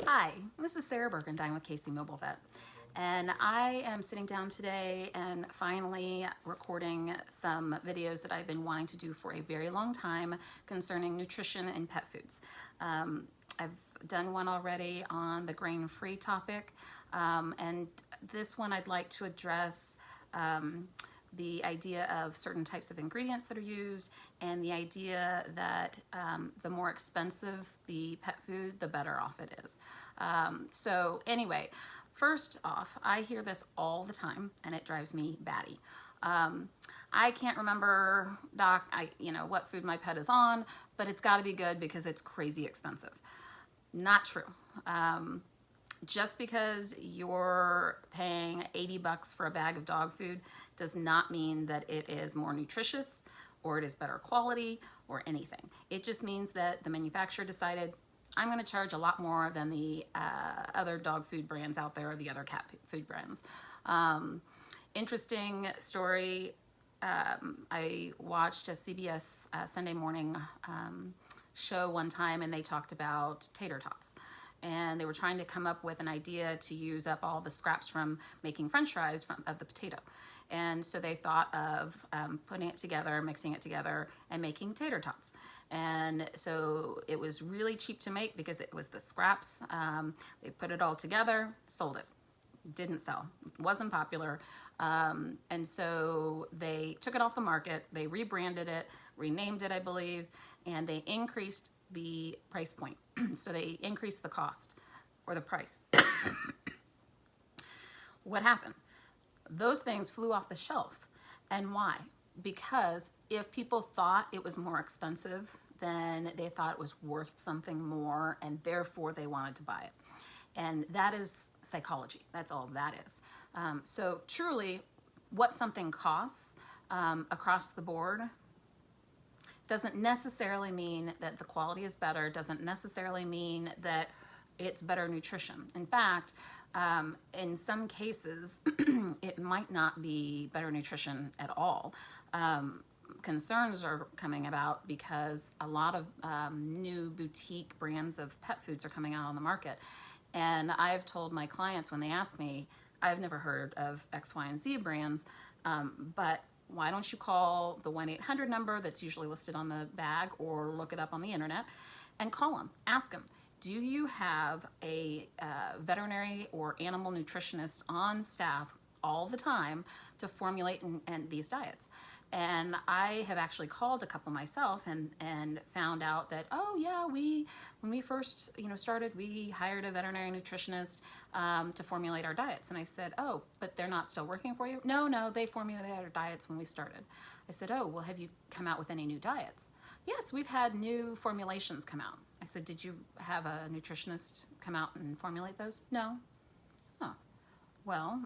Hi, this is Sarah Bergendine with Casey Mobile Vet, and I am sitting down today and finally recording some videos that I've been wanting to do for a very long time concerning nutrition and pet foods. I've done one already on the grain-free topic, and this one I'd like to address the idea of certain types of ingredients that are used, and the idea that the more expensive the pet food, the better off it is. So anyway, first off, I hear this all the time, and it drives me batty. I can't remember, Doc, what food my pet is on, but it's got to be good because it's crazy expensive. Not true. Just because you're paying 80 bucks for a bag of dog food does not mean that it is more nutritious or it is better quality or anything. It just means that the manufacturer decided, I'm going to charge a lot more than the other dog food brands out there or the other cat food brands. Interesting story. I watched a CBS Sunday morning show one time, and they talked about tater tots. And they were trying to come up with an idea to use up all the scraps from making French fries of the potato. And so they thought of putting it together, mixing it together, and making tater tots. And so it was really cheap to make because it was the scraps. They put it all together, sold it. Didn't sell, wasn't popular. And so they took it off the market, they rebranded it, renamed it, I believe, and they increased the price point. So they increased the cost or the price. What happened? Those things flew off the shelf. And why? Because if people thought it was more expensive, then they thought it was worth something more, and therefore they wanted to buy it. And that is psychology. That's all that is. So truly, what something costs across the board doesn't necessarily mean that the quality is better, doesn't necessarily mean that it's better nutrition. In fact, in some cases, it might not be better nutrition at all. Concerns are coming about because a lot of new boutique brands of pet foods are coming out on the market. And I've told my clients when they ask me, I've never heard of X, Y, and Z brands, but why don't you call the 1-800 number that's usually listed on the bag, or look it up on the internet and call them, ask them, do you have a veterinary or animal nutritionist on staff all the time to formulate and these diets? And I have actually called a couple myself and found out that, oh yeah, when we first started, we hired a veterinary nutritionist to formulate our diets. And I said, oh, but they're not still working for you? No, they formulated our diets when we started. I said, oh, well, have you come out with any new diets? Yes, we've had new formulations come out. I said, did you have a nutritionist come out and formulate those? No. Oh. Well,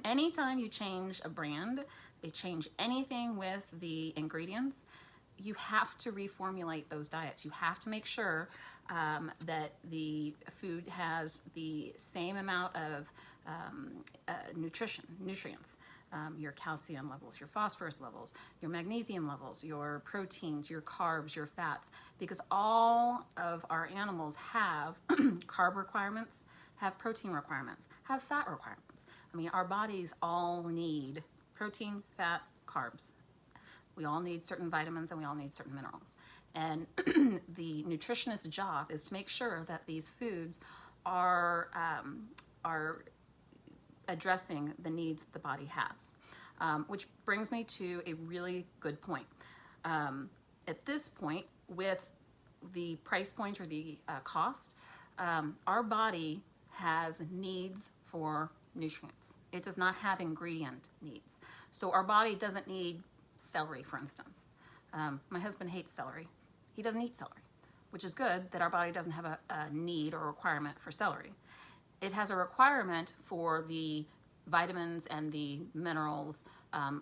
anytime you change a brand, they change anything with the ingredients, you have to reformulate those diets. You have to make sure that the food has the same amount of nutrients, your calcium levels, your phosphorus levels, your magnesium levels, your proteins, your carbs, your fats, because all of our animals have carb requirements, have protein requirements, have fat requirements. I mean, our bodies all need protein, fat, carbs. We all need certain vitamins and we all need certain minerals. And the nutritionist's job is to make sure that these foods are addressing the needs the body has. Which brings me to a really good point. At this point, with the price point or the cost, our body has needs for nutrients. It does not have ingredient needs. So our body doesn't need celery, for instance. My husband hates celery. He doesn't eat celery, which is good that our body doesn't have a need or requirement for celery. It has a requirement for the vitamins and the minerals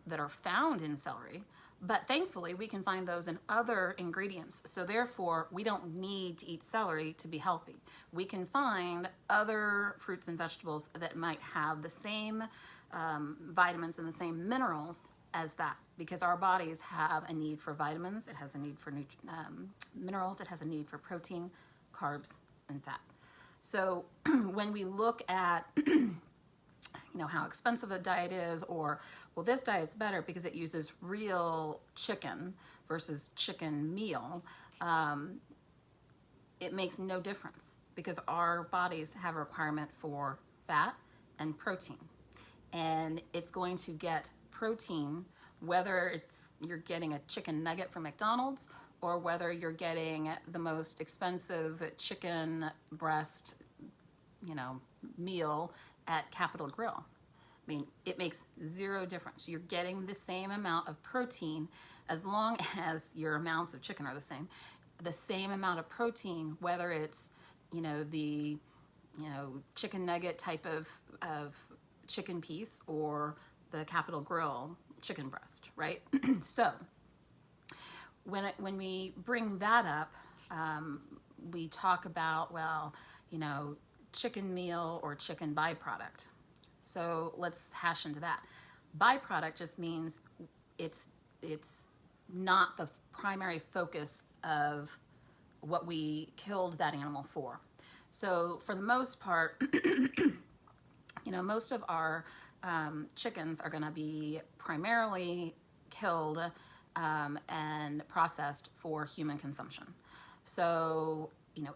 that are found in celery, but thankfully we can find those in other ingredients. So therefore, we don't need to eat celery to be healthy. We can find other fruits and vegetables that might have the same vitamins and the same minerals as that, because our bodies have a need for vitamins, it has a need for minerals, it has a need for protein, carbs, and fat. So when we look at how expensive a diet is, or well, this diet's better because it uses real chicken versus chicken meal, it makes no difference because our bodies have a requirement for fat and protein, and it's going to get protein whether you're getting a chicken nugget from McDonald's or whether you're getting the most expensive chicken breast meal at Capitol Grill. I mean, it makes zero difference. You're getting the same amount of protein as long as your amounts of chicken are the same. The same amount of protein, whether it's, the, chicken nugget type of chicken piece or the Capitol Grill chicken breast, right? So when we bring that up, we talk about, chicken meal or chicken byproduct. So let's hash into that. Byproduct just means it's not the primary focus of what we killed that animal for. So for the most part, most of our chickens are going to be primarily killed and processed for human consumption. So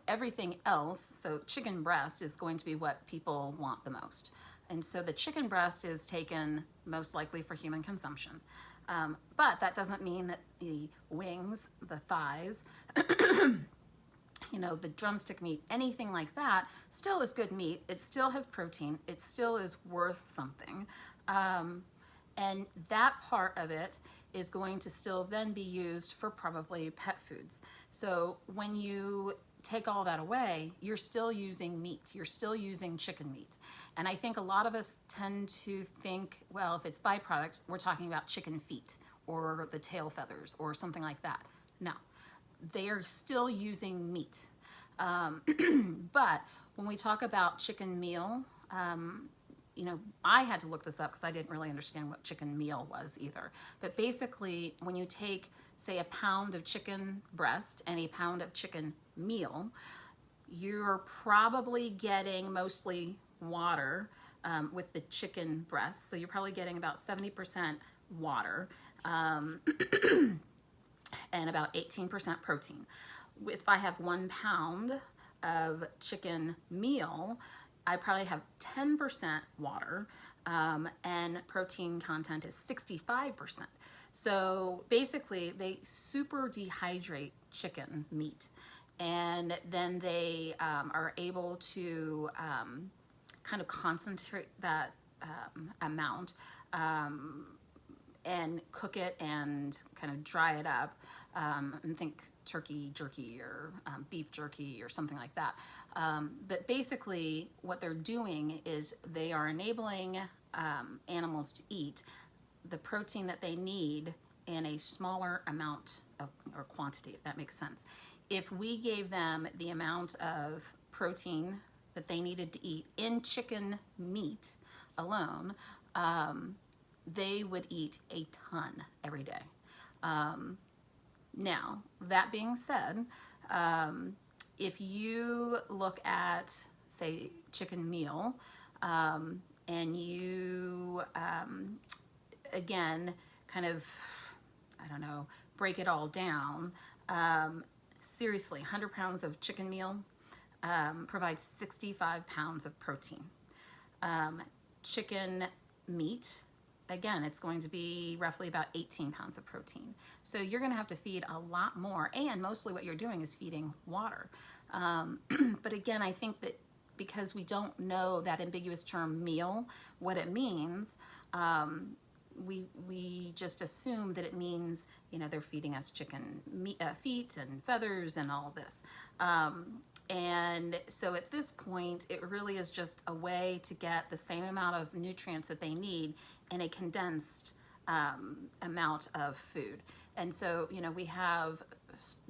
everything else, so chicken breast is going to be what people want the most. And so the chicken breast is taken most likely for human consumption. But that doesn't mean that the wings, the thighs, the drumstick meat, anything like that, still is good meat. It still has protein. It still is worth something. And that part of it is going to still then be used for probably pet foods. So when you take all that away, you're still using meat. You're still using chicken meat. And I think a lot of us tend to think, well, if it's byproduct, we're talking about chicken feet or the tail feathers or something like that. No, they are still using meat. But when we talk about chicken meal, I had to look this up because I didn't really understand what chicken meal was either. But basically, when you take, say, a pound of chicken breast and a pound of chicken meal, you're probably getting mostly water with the chicken breast. So you're probably getting about 70% water and about 18% protein. If I have 1 pound of chicken meal, I probably have 10% water and protein content is 65%. So basically they super dehydrate chicken meat, and then they are able to kind of concentrate that amount and cook it and kind of dry it up and think turkey jerky or beef jerky or something like that. But basically what they're doing is they are enabling animals to eat the protein that they need in a smaller amount of, or quantity, if that makes sense. If we gave them the amount of protein that they needed to eat in chicken meat alone, they would eat a ton every day. Now, that being said, if you look at, say, chicken meal, and you, again, kind of, break it all down, seriously, 100 pounds of chicken meal provides 65 pounds of protein. Chicken meat, again, it's going to be roughly about 18 pounds of protein. So you're going to have to feed a lot more, and mostly what you're doing is feeding water. But again, I think that because we don't know that ambiguous term meal, what it means, we just assume that it means, they're feeding us chicken feet and feathers and all this. And so at this point, it really is just a way to get the same amount of nutrients that they need in a condensed amount of food. And so, we have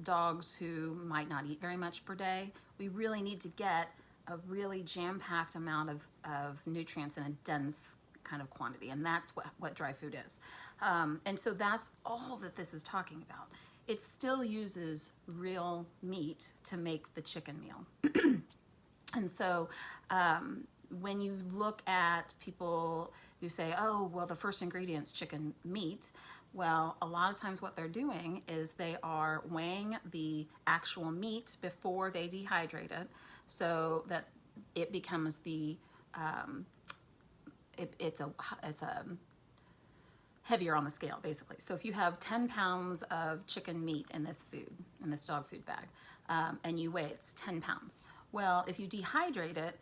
dogs who might not eat very much per day. We really need to get a really jam-packed amount of nutrients in a dense kind of quantity, and that's what dry food is. And so that's all that this is talking about. It still uses real meat to make the chicken meal. And so when you look at people who say, oh, well, the first ingredient's chicken meat, well, a lot of times what they're doing is they are weighing the actual meat before they dehydrate it so that it becomes the, it's a heavier on the scale, basically. So if you have 10 pounds of chicken meat in this food, in this dog food bag, and you weigh it's 10 pounds. Well, if you dehydrate it,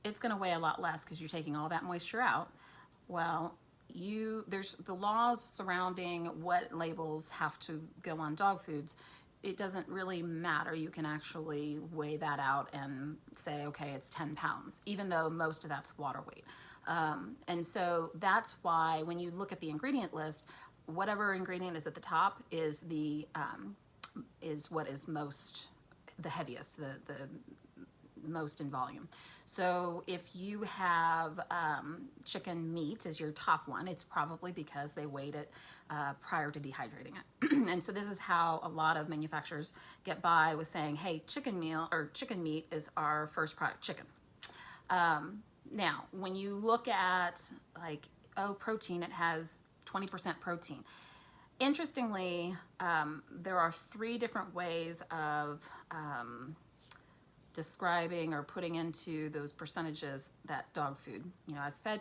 it's going to weigh a lot less because you're taking all that moisture out. Well, there's the laws surrounding what labels have to go on dog foods. It doesn't really matter. You can actually weigh that out and say, okay, it's 10 pounds, even though most of that's water weight. And so that's why when you look at the ingredient list, whatever ingredient is at the top is what is the heaviest, the most in volume. So if you have chicken meat as your top one, it's probably because they weighed it prior to dehydrating it. And so this is how a lot of manufacturers get by with saying, hey, chicken meat is our first product, chicken. Now, when you look at like, oh, protein, it has 20% protein. Interestingly, there are 3 different ways of describing or putting into those percentages that dog food, as fed,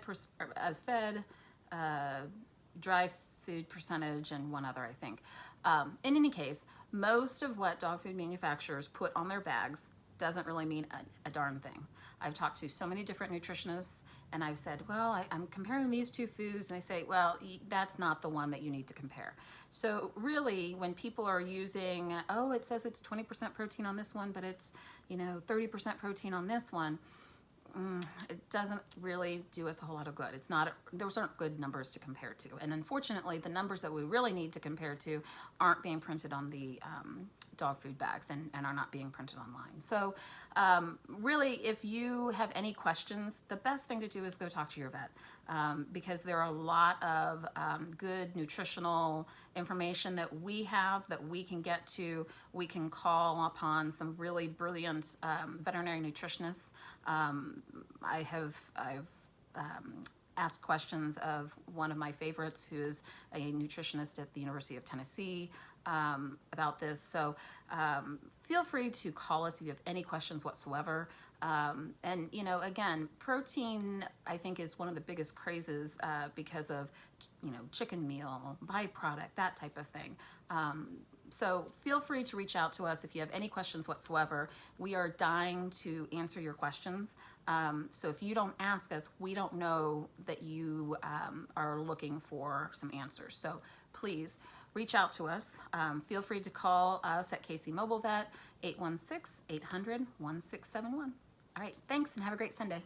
dry food percentage, and one other, I think. In any case, most of what dog food manufacturers put on their bags doesn't really mean a darn thing. I've talked to so many different nutritionists, and I've said, well, I'm comparing these 2 foods, and they say, well, that's not the one that you need to compare. So really, when people are using, oh, it says it's 20% protein on this one, but it's 30% protein on this one, it doesn't really do us a whole lot of good. Those aren't good numbers to compare to. And unfortunately, the numbers that we really need to compare to aren't being printed on the dog food bags and are not being printed online. So really, if you have any questions, the best thing to do is go talk to your vet because there are a lot of good nutritional information that we have that we can get to. We can call upon some really brilliant veterinary nutritionists. I've asked questions of one of my favorites, who is a nutritionist at the University of Tennessee, about this. So feel free to call us if you have any questions whatsoever. And again, protein, I think, is one of the biggest crazes because of chicken meal, byproduct, that type of thing. So feel free to reach out to us if you have any questions whatsoever. We are dying to answer your questions. So if you don't ask us, we don't know that you are looking for some answers. So please reach out to us. Feel free to call us at KC Mobile Vet, 816-800-1671. All right, thanks and have a great Sunday.